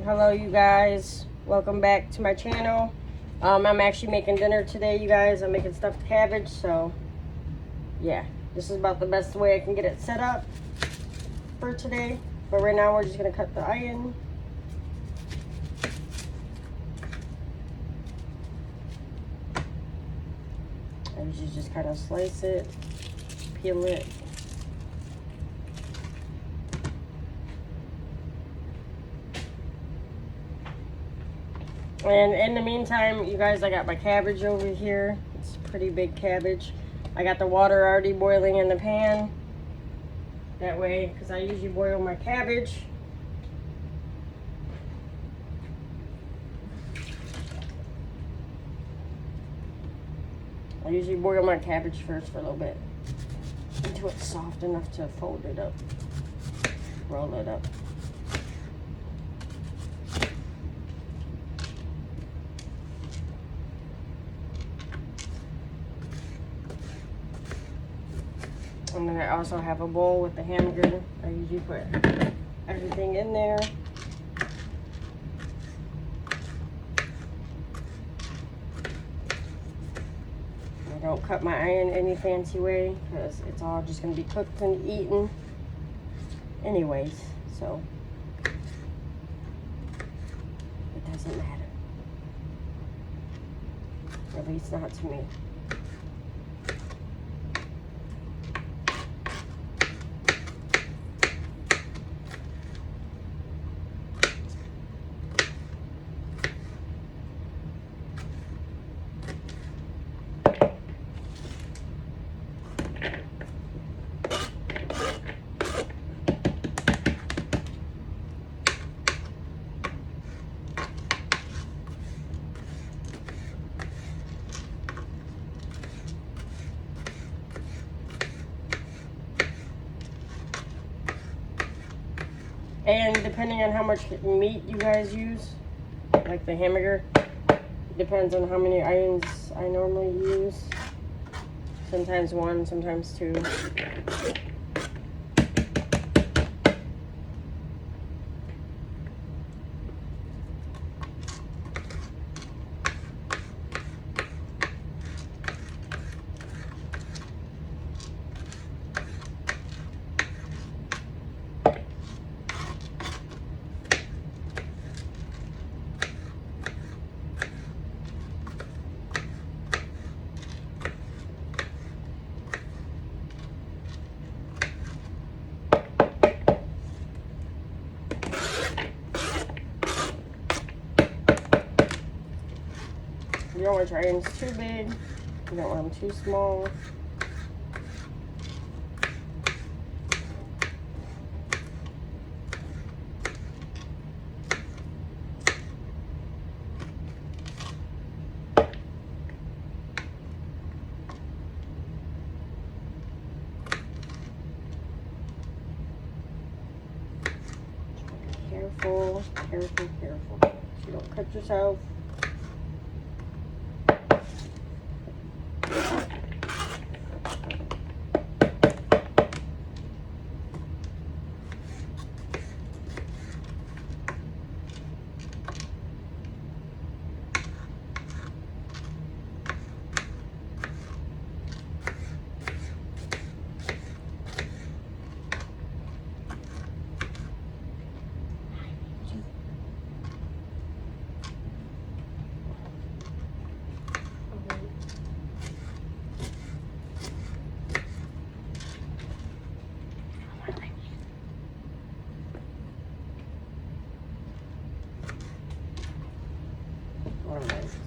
Hello you guys, welcome back to my channel. I'm actually making dinner today, you guys. I'm making stuffed cabbage, so yeah, this is about the best way I can get it set up for today. But right now we're just gonna cut the onion. I usually just kind of slice it, peel it. And in the meantime, you guys, I got my cabbage over here. It's a pretty big cabbage. I got the water already boiling in the pan. That way, because I usually boil my cabbage. I usually boil my cabbage first for a little bit until it's soft enough to fold it up, roll it up. And then I also have a bowl with the hamburger. I usually put everything in there. I don't cut my onion any fancy way because it's all just going to be cooked and eaten anyways. So it doesn't matter. At least not to me. And depending on how much meat you guys use, like the hamburger, depends on how many onions I normally use. Sometimes one, sometimes two. You don't want your onions too big. You don't want them too small. Careful, careful, careful. So you don't cut yourself.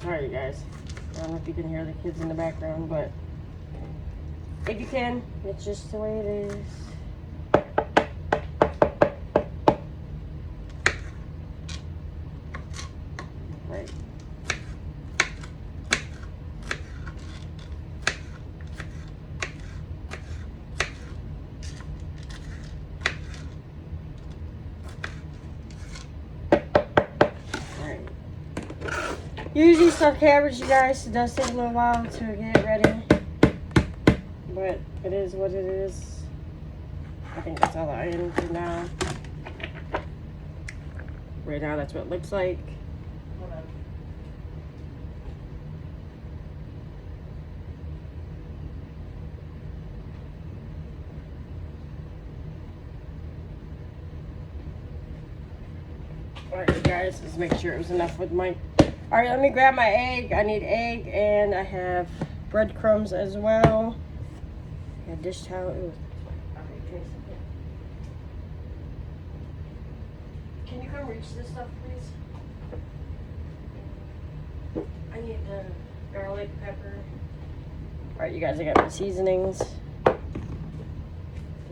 Sorry guys, I don't know if you can hear the kids in the background, but if you can, it's just the way it is. Right. Usually stuffed cabbage, you guys, it does take a little while to get ready, but it is what it is. I think that's all I need for now. Right now, that's what it looks like. Hold on. Alright, you guys, let's make sure it was enough with my... Alright, let me grab my egg. I need egg, and I have breadcrumbs as well. A dish towel. Ooh. Can you come reach this stuff, please? I need the garlic, pepper. Alright, you guys, I got my seasonings. Just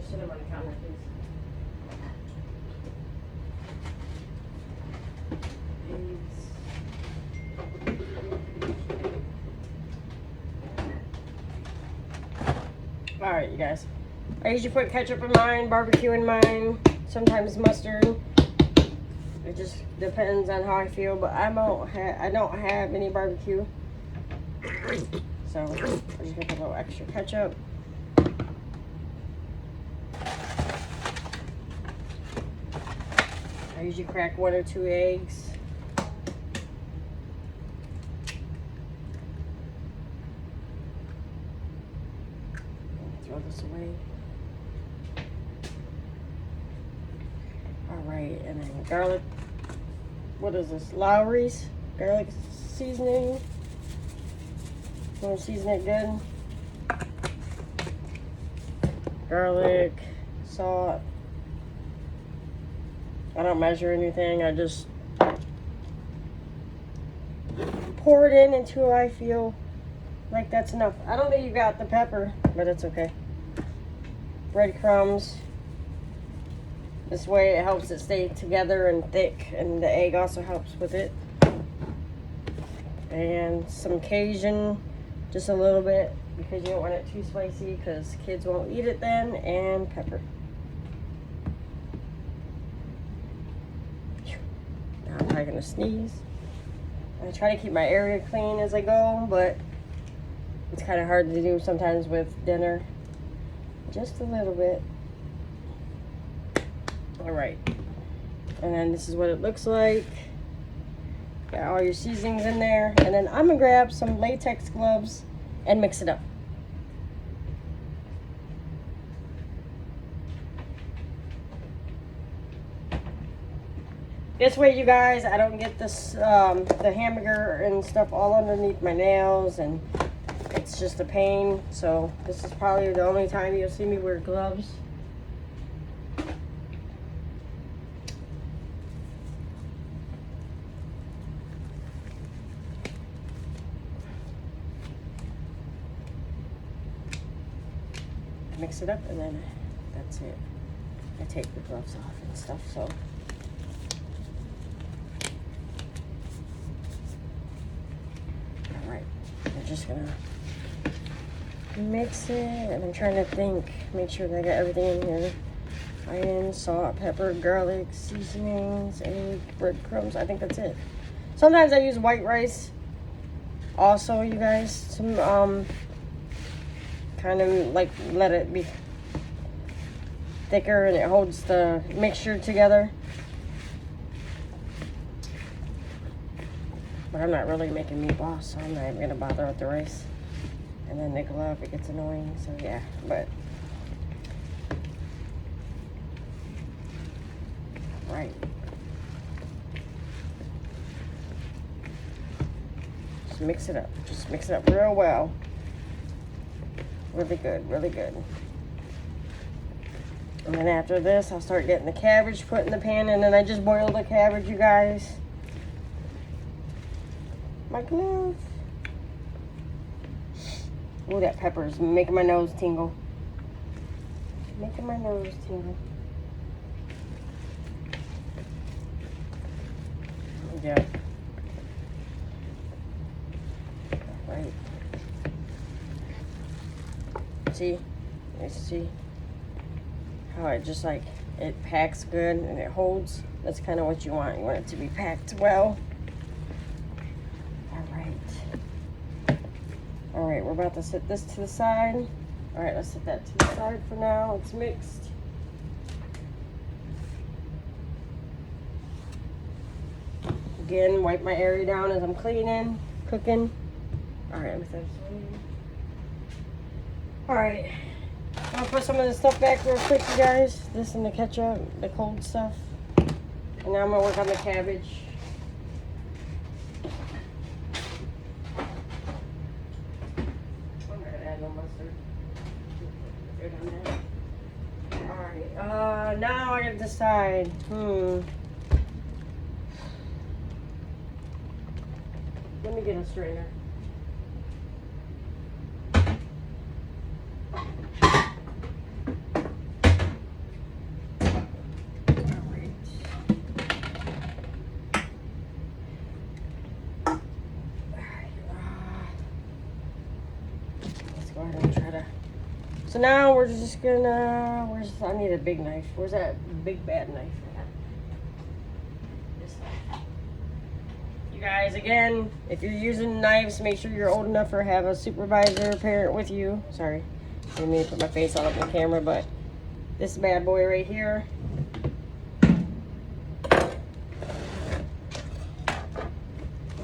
set them on the counter, please. Alright, you guys. I usually put ketchup in mine, barbecue in mine, sometimes mustard. It just depends on how I feel, but I don't have any barbecue. So I'm just gonna put a little extra ketchup. I usually crack 1 or 2 eggs. Throw this away. Alright, and then garlic. What is this? Lowry's garlic seasoning. Want to season it good. Garlic, salt. I don't measure anything. I just pour it in until I feel like that's enough. I don't think you got the pepper, but it's okay. Breadcrumbs. This way it helps it stay together and thick, and the egg also helps with it. And some Cajun, just a little bit, because you don't want it too spicy, because kids won't eat it then, and pepper. Now I'm probably gonna sneeze. I try to keep my area clean as I go, but it's kind of hard to do sometimes with dinner. Just a little bit. Alright, and then this is what it looks like. Got all your seasonings in there, and then I'm gonna grab some latex gloves and mix it up. This way, you guys, I don't get this the hamburger and stuff all underneath my nails, and it's just a pain. So this is probably the only time you'll see me wear gloves. Mix it up, and then that's it. I take the gloves off and stuff, so. Alright, I'm just gonna mix it, and I'm trying to think, make sure that I got everything in here. Onion, salt, pepper, garlic, seasonings, egg, breadcrumbs. I think that's it. Sometimes I use white rice also, you guys, to kind of like let it be thicker and it holds the mixture together. But I'm not really making meatballs, so I'm not even gonna bother with the rice. And then the glove, it gets annoying, so yeah, but right. Just mix it up. Just mix it up real well. Really good, really good. And then after this, I'll start getting the cabbage put in the pan, and then I just boil the cabbage, you guys. My glove. Ooh, that pepper is making my nose tingle. Making my nose tingle. Yeah. Right. See? You see how it just like, it packs good and it holds? That's kind of what you want. You want it to be packed well. Alright, we're about to set this to the side. Alright, let's set that to the side for now. It's mixed. Again, wipe my area down as I'm cleaning, cooking. Alright, alright. I'll put some of this stuff back real quick, you guys. This and the ketchup, the cold stuff. And now I'm gonna work on the cabbage. I'm gonna add no mustard. Alright, now I gotta decide. Let me get a strainer. So now we're just gonna, I need a big knife. Where's that big bad knife at? This knife. You guys, again, if you're using knives, make sure you're old enough or have a supervisor, parent with you. Sorry, I didn't mean to put my face all up in the camera, but this bad boy right here.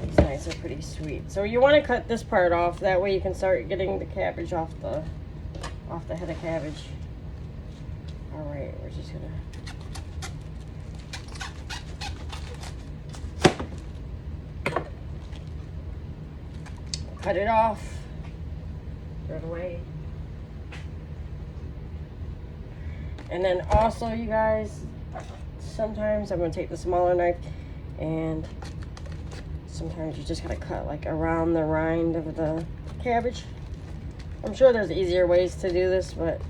These knives are pretty sweet. So you want to cut this part off, that way you can start getting the cabbage off the head of cabbage. Alright, we're just gonna cut it off, throw it away. And then also, you guys, sometimes I'm gonna take the smaller knife, and sometimes you just gotta cut like around the rind of the cabbage. I'm sure there's easier ways to do this, but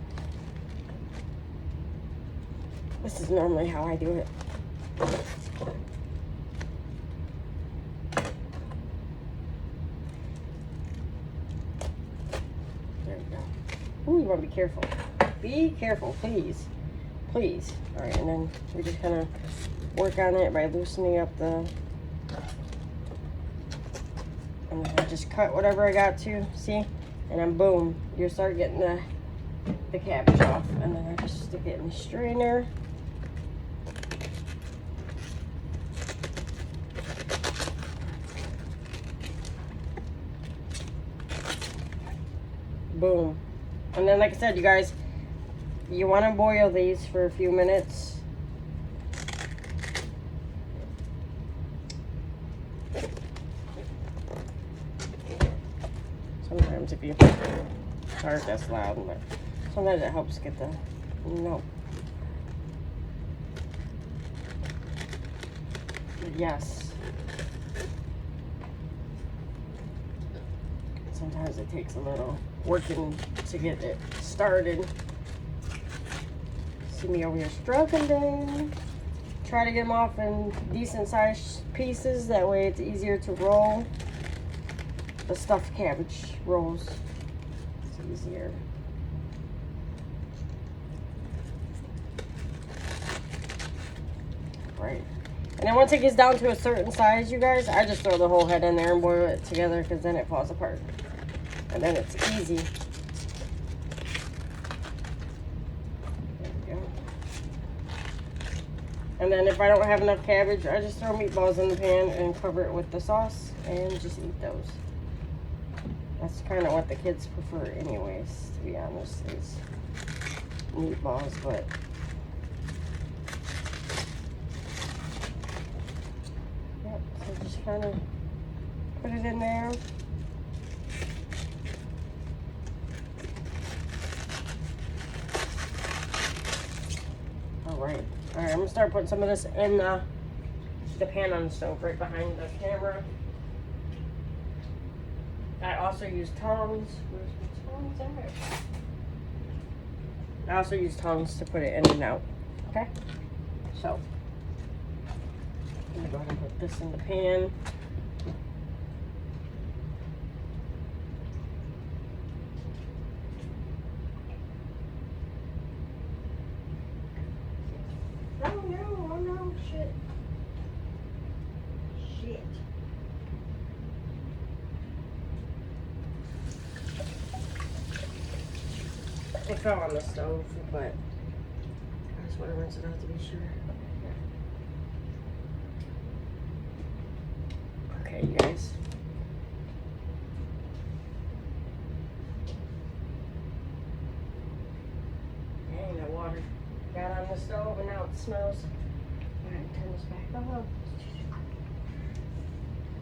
this is normally how I do it. There we go. Ooh, you want to be careful. Be careful, please. Please. All right, and then we just kind of work on it by loosening up the... And then I just cut whatever I got to, see? And then boom, you start getting the cabbage off. And then I just stick it in the strainer. Boom. And then, like I said, you guys, you want to boil these for a few minutes. Sometimes if you, sorry that's loud, but sometimes it helps get the, no. Yes. Sometimes it takes a little working to get it started. See me over here struggling. Try to get them off in decent sized pieces, that way it's easier to roll. The stuffed cabbage rolls. It's easier. Right. And then once it gets down to a certain size, you guys, I just throw the whole head in there and boil it together, because then it falls apart. And then it's easy. There we go. And then if I don't have enough cabbage, I just throw meatballs in the pan and cover it with the sauce and just eat those. That's kind of what the kids prefer anyways, to be honest, is meatballs, but yep, so just kind of put it in there. Alright, I'm gonna start putting some of this in the pan on the stove right behind the camera. I also use tongs. Where's my tongs at? I also use tongs to put it in and out. Okay? So, I'm gonna go ahead and put this in the pan. Oh no, shit. Shit. It fell on the stove, but I just want to rinse it out to be sure. stove and now it smells. Alright, turn this back on.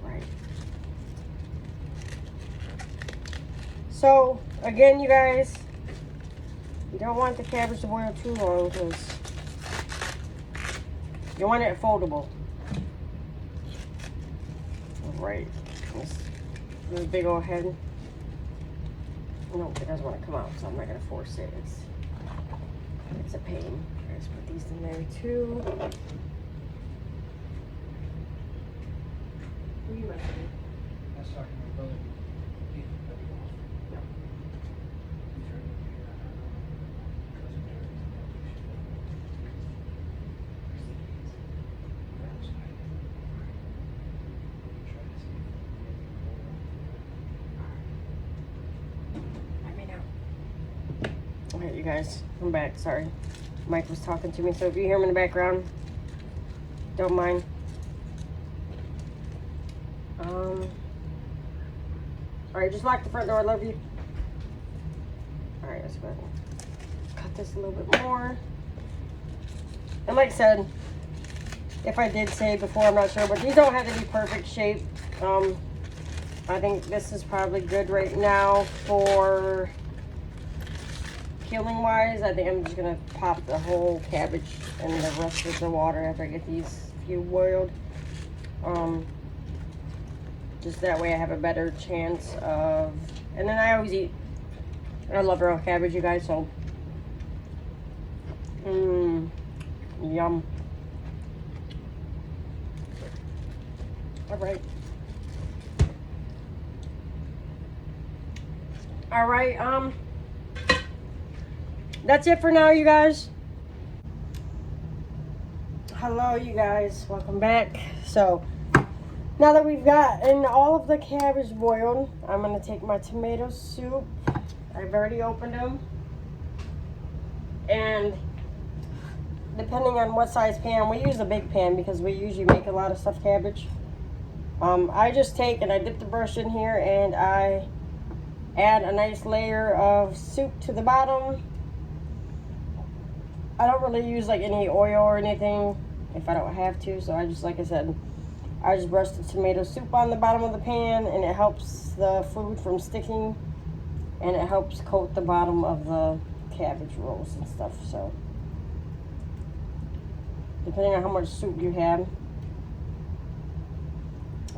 Right. So, again, you guys, you don't want the cabbage to boil too long because you want it foldable. Right. This big old head. No, it doesn't want to come out, so I'm not going to force it. It's a pain. Let's put these in there too. Who you must be? I was talking to my brother. He cut you off. No. He's right over here. Cousin Jerry. Let me know. Alright, you guys, I'm back. Sorry. Mike was talking to me, so if you hear him in the background, don't mind. Alright, just lock the front door. I love you. Alright, let's go ahead and cut this a little bit more. And like I said, if I did say before, I'm not sure, but these don't have to be perfect shape. I think this is probably good right now for peeling wise. I think I'm just gonna pop the whole cabbage and the rest of the water after I get these few boiled. Just that way I have a better chance of, and then I always eat, I love raw cabbage, you guys, so yum. All right, that's it for now, you guys. Hello, you guys, welcome back. So now that we've gotten all of the cabbage boiled, I'm gonna take my tomato soup. I've already opened them, and depending on what size pan, we use a big pan because we usually make a lot of stuffed cabbage. I just take and I dip the brush in here and I add a nice layer of soup to the bottom. I don't really use like any oil or anything if I don't have to, so I just, like I said, I just brush the tomato soup on the bottom of the pan, and it helps the food from sticking, and it helps coat the bottom of the cabbage rolls and stuff. So depending on how much soup you have,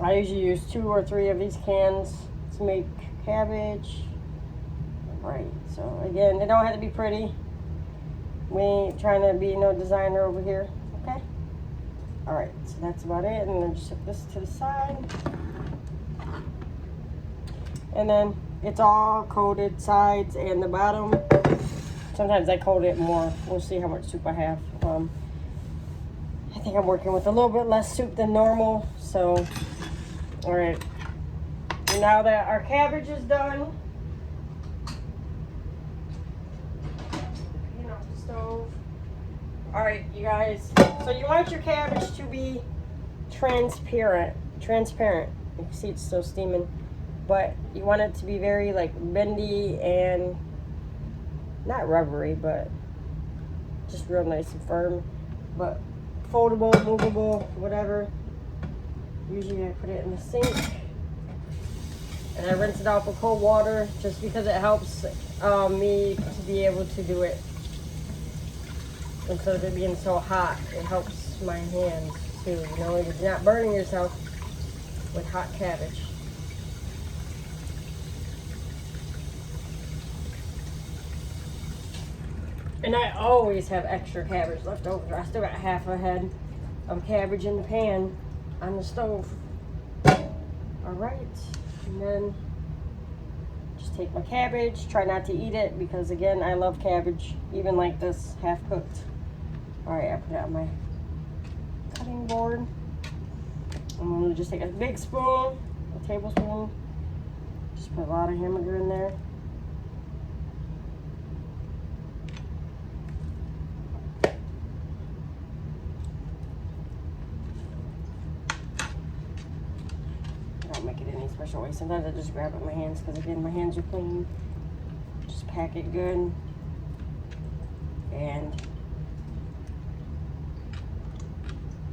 I usually use 2 or 3 of these cans to make cabbage. Right, so again, they don't have to be pretty. We ain't trying to be no designer over here, okay? All right, so that's about it, and then just put this to the side. And then it's all coated sides and the bottom. Sometimes I coat it more. We'll see how much soup I have. I think I'm working with a little bit less soup than normal, so all right. Now that our cabbage is done, clean off the stove. All right, you guys. So you want your cabbage to be transparent. You can see it's still steaming, but you want it to be very like bendy and not rubbery, but just real nice and firm. But foldable, movable, whatever. Usually I put it in the sink and I rinse it off with cold water just because it helps me to be able to do it. Instead of it being so hot, it helps my hands too. You know, you're not burning yourself with hot cabbage. And I always have extra cabbage left over. I still got half a head of cabbage in the pan on the stove. All right, and then just take my cabbage. Try not to eat it because, again, I love cabbage, even like this, half cooked. All right, I put it on my cutting board. I'm gonna just take a big spoon, a tablespoon. Just put a lot of hamburger in there. I don't make it any special way. Sometimes I just grab it with my hands because, again, my hands are clean. Just pack it good and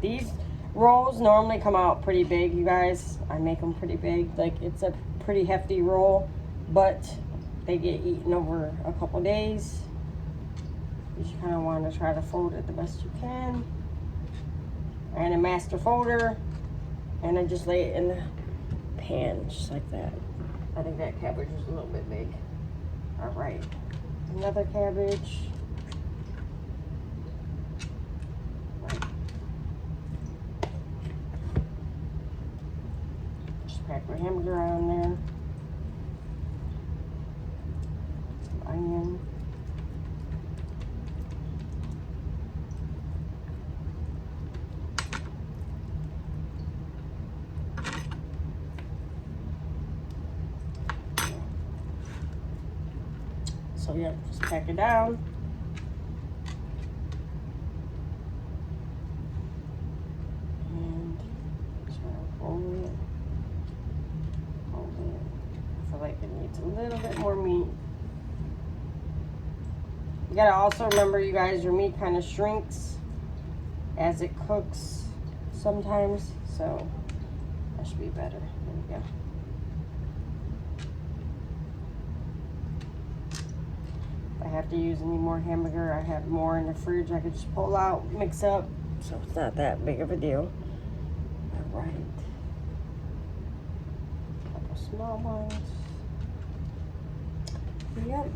These rolls normally come out pretty big, you guys. I make them pretty big. Like, it's a pretty hefty roll, but they get eaten over a couple days. You just kind of want to try to fold it the best you can. And a master folder, and then just lay it in the pan, just like that. I think that cabbage was a little bit big. All right, another cabbage. Just pack my hamburger on there. Some onion. So yeah, just pack it down. And try to fold it. Fold it. I feel like it needs a little bit more meat. You gotta also remember, you guys, your meat kind of shrinks as it cooks sometimes. So that should be better. There we go. I have to use any more hamburger, I have more in the fridge I could just pull out, mix up, so it's not that big of a deal. All right, couple small ones. Yep,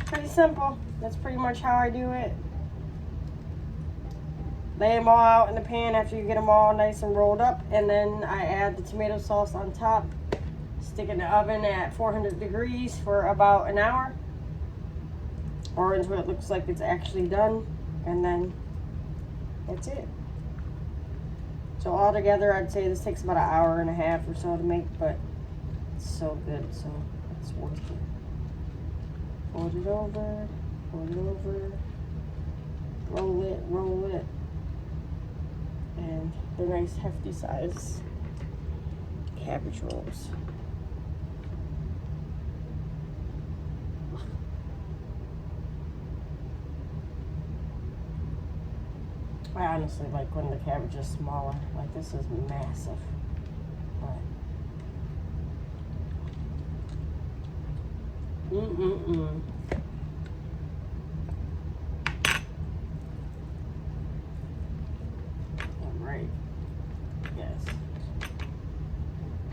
pretty simple. That's pretty much how I do it. Lay them all out in the pan after you get them all nice and rolled up, and then I add the tomato sauce on top. Stick in the oven at 400 degrees for about an hour, or until it looks like it's actually done, and then that's it. So altogether, I'd say this takes about an hour and a half or so to make, but it's so good, so it's worth it. Fold it over, roll it, and they're nice hefty size cabbage rolls. I honestly like when the cabbage is smaller. Like, this is massive. But all right. Yes.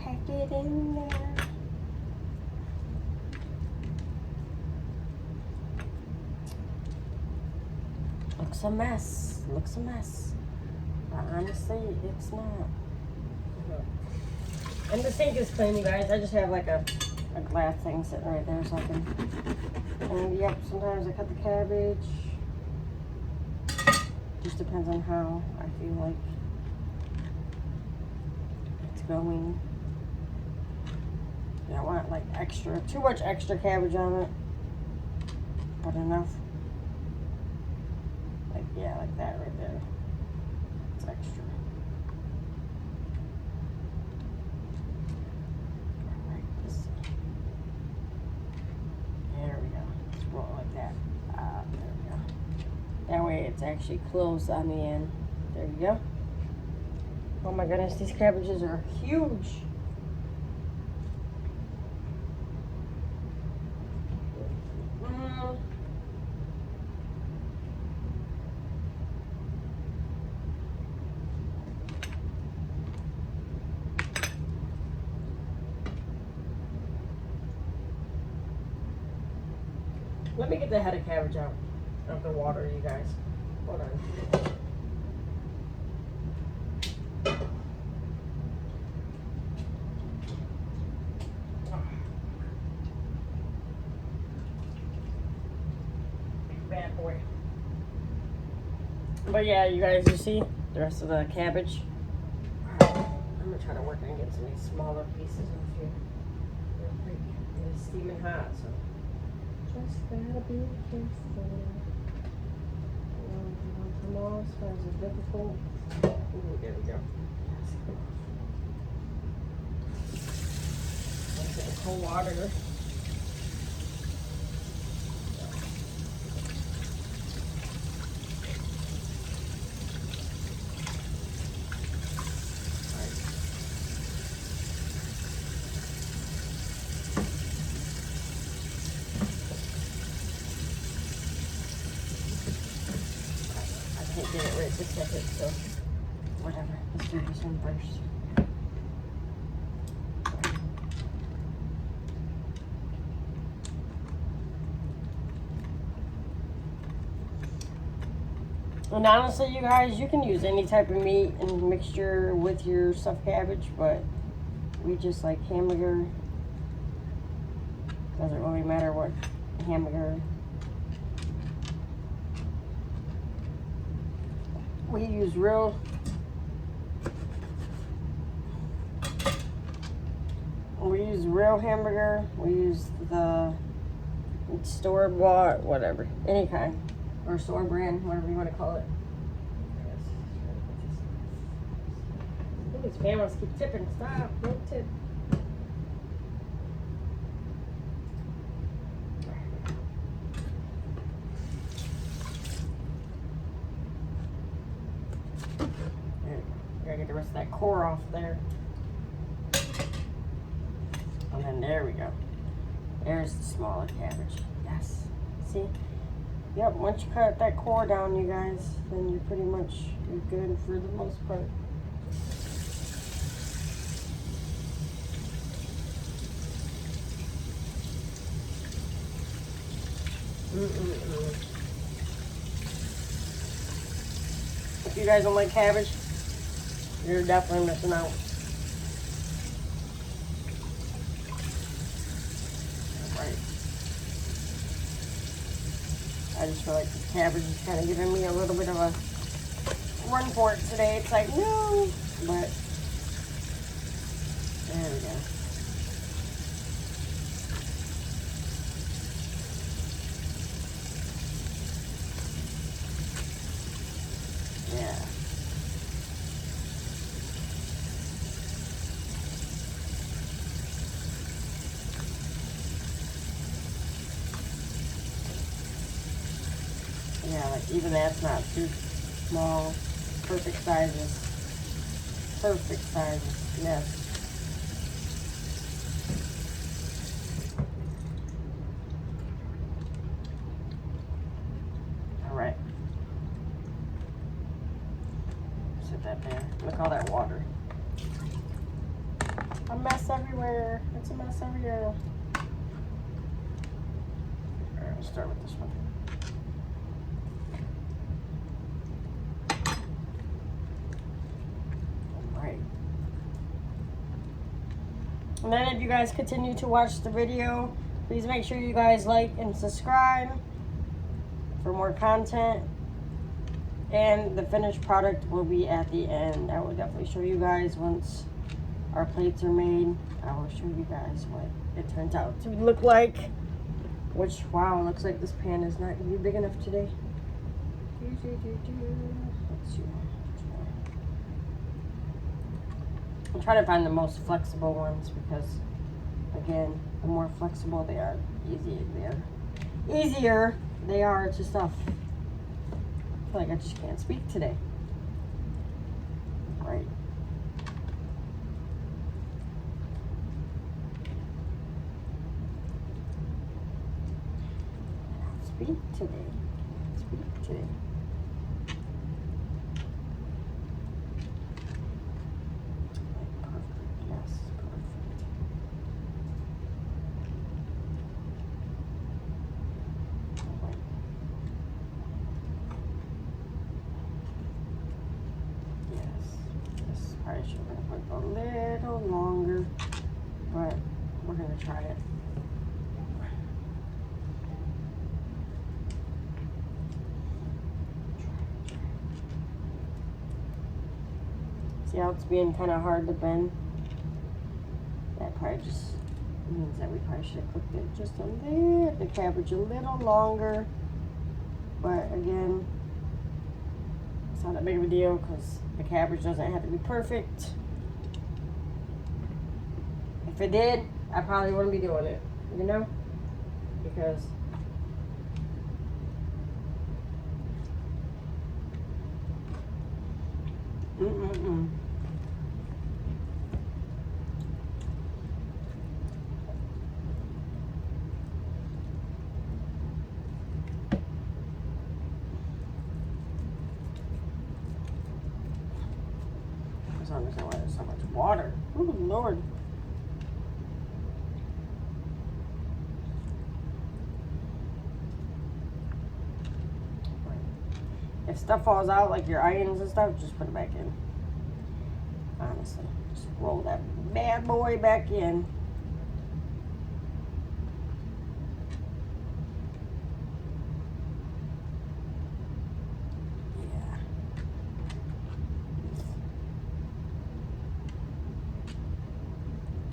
Pack it in there. Looks a mess. Looks a mess. But honestly, it's not. And the sink is clean, you guys. I just have like a glass thing sitting right there so I can. And yep, sometimes I cut the cabbage. Just depends on how I feel like it's going. Yeah, I want like extra, too much extra cabbage on it, but enough. Like, yeah, like that right there. It's extra. Alright, there we go. Just roll it like that. There we go. That way it's actually closed on the end. There you go. Oh my goodness, these cabbages are huge. Let me get the head of cabbage out of the water, you guys. Hold on. Bad boy. But yeah, you guys, you see the rest of the cabbage. I'm gonna try to work on getting some of these smaller pieces off here. It's steaming hot, so just gotta be careful. Come on, as far as it's difficult. Ooh, there we go. Let's get the cold water. whatever. Let's do this one first. And honestly, you guys, you can use any type of meat and mixture with your stuffed cabbage, but we just like hamburger. Doesn't really matter what hamburger. We use real hamburger. We use the store-bought, whatever, any kind. Or store brand, whatever you want to call it. These families keep tipping. Stop. Don't tip. There you go. Gotta get the rest of that core off there. And then there we go. There's the smaller cabbage. Yes. See? Yep, once you cut that core down, you guys, then you're pretty much good for the most part. If you guys don't like cabbage, you're definitely missing out. Alright. I just feel like the cabbage is kind of giving me a little bit of a run for it today. It's like, no, but there we go. Yeah. Yeah, like even that's not too small. Perfect sizes. Perfect sizes. Yes. All right. Sit that there. Look at all that water. A mess everywhere. It's a mess everywhere. All right, let's start with this one. And then if you guys continue to watch the video, please make sure you guys like and subscribe for more content. And the finished product will be at the end. I will definitely show you guys once our plates are made. I will show you guys what it turns out to look like. Which, wow, looks like this pan is not going to be big enough today. Let's see. I'm trying to find the most flexible ones because, again, the more flexible they are, easier they are to stuff. I feel like I just can't speak today. Right. Speak today. Speak today. I should have went a little longer, but we're gonna try it. See how it's being kind of hard to bend? That probably just means that we probably should have cooked it just a little, the cabbage a little longer. But again, it's not that big of a deal because the cabbage doesn't have to be perfect. If it did, I probably wouldn't be doing it, you know? Because don't understand why there's so much water. Oh, Lord. If stuff falls out, like your onions and stuff, just put it back in. Honestly, just roll that bad boy back in. Yeah.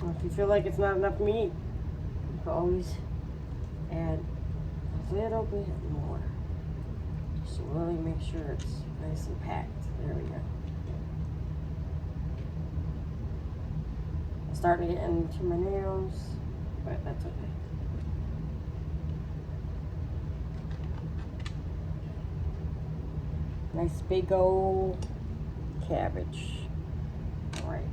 Well, if you feel like it's not enough meat, you can always add a little bit more. Just really make sure it's nice and packed. There we go. It's starting to get into my nails, but that's okay. Nice big old cabbage. All right.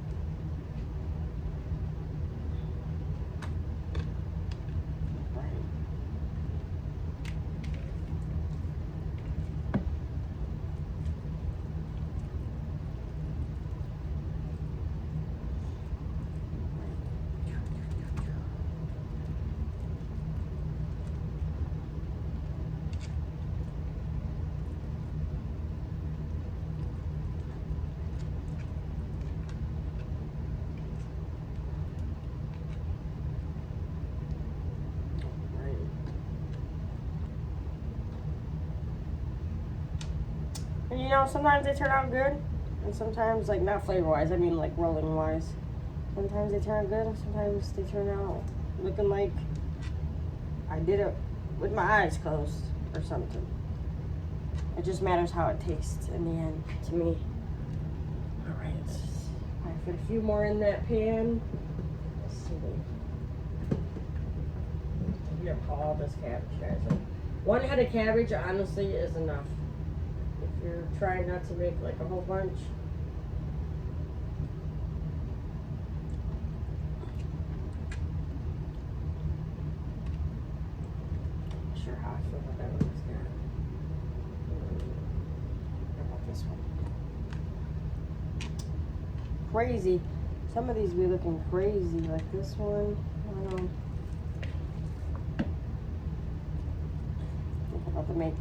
And you know, sometimes they turn out good, and sometimes, like, not flavor-wise, I mean, like, rolling-wise. Sometimes they turn out good, and sometimes they turn out looking like I did it with my eyes closed or something. It just matters how it tastes in the end, to me. All right, I put a few more in that pan. Let's see. We have all this cabbage, guys. Like, one head of cabbage, honestly, is enough. If you're trying not to make like a whole bunch. Not sure how I feel about that one. How about this one? Crazy. Some of these be looking crazy, like this one. I don't know. I'm about to make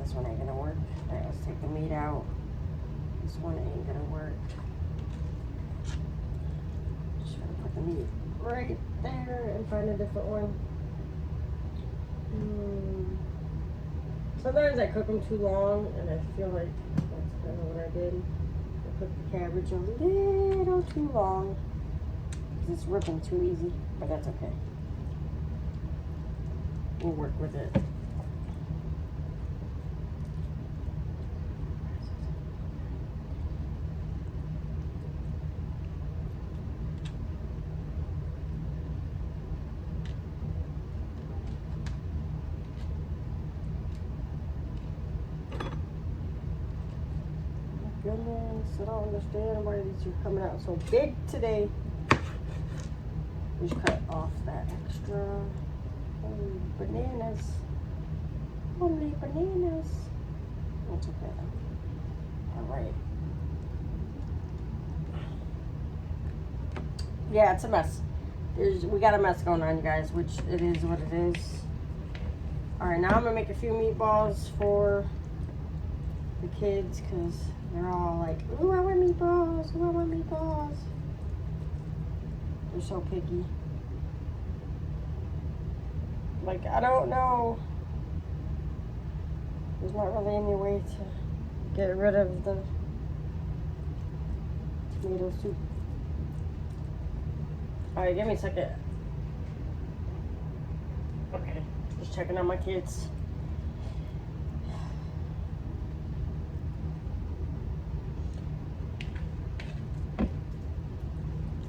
this one ain't gonna work. Alright, let's take the meat out. This one ain't gonna work. Just gonna put the meat right there and find a different one. Sometimes I cook them too long, and I feel like that's kind of what I did. I cooked the cabbage a little too long because it's ripping too easy, but that's okay. We'll work with it. Goodness, I don't understand why these are coming out so big today. We just cut off that extra. Holy bananas. Holy bananas. That's okay though. Alright. Yeah, it's a mess. We got a mess going on, you guys, which it is what it is. Alright, now I'm going to make a few meatballs for the kids because they're all like, ooh, I want meatballs. Ooh, I want meatballs. They're so picky. Like, I don't know. There's not really any way to get rid of the tomato soup. Alright, give me a second. Okay, just checking on my kids.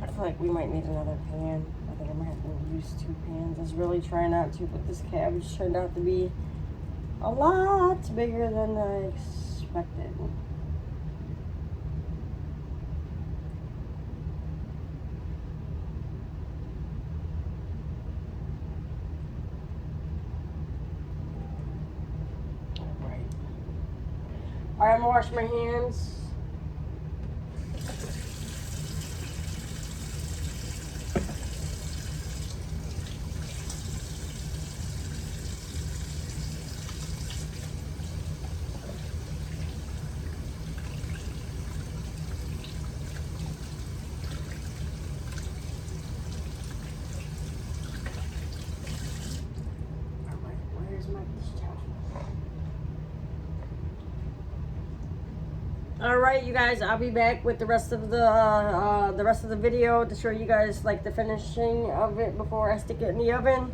I feel like we might need another pan. I think I might have to use 2 pans. I was really trying not to, but this cabbage turned out to be a lot bigger than I expected. Alright, I'm gonna wash my hands. Alright, where's my dish towel? Alright, you guys, I'll be back with the rest of the video to show you guys like the finishing of it before I stick it in the oven.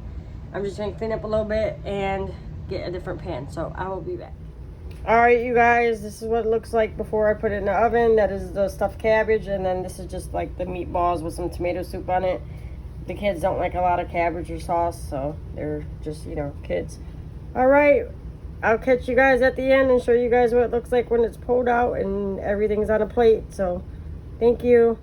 I'm just gonna clean up a little bit and get a different pan, so I will be back. Alright, you guys, this is what it looks like before I put it in the oven. That is the stuffed cabbage, and then this is just like the meatballs with some tomato soup on it. The kids don't like a lot of cabbage or sauce, so they're just, you know, kids. Alright, I'll catch you guys at the end and show you guys what it looks like when it's pulled out and everything's on a plate. So, thank you.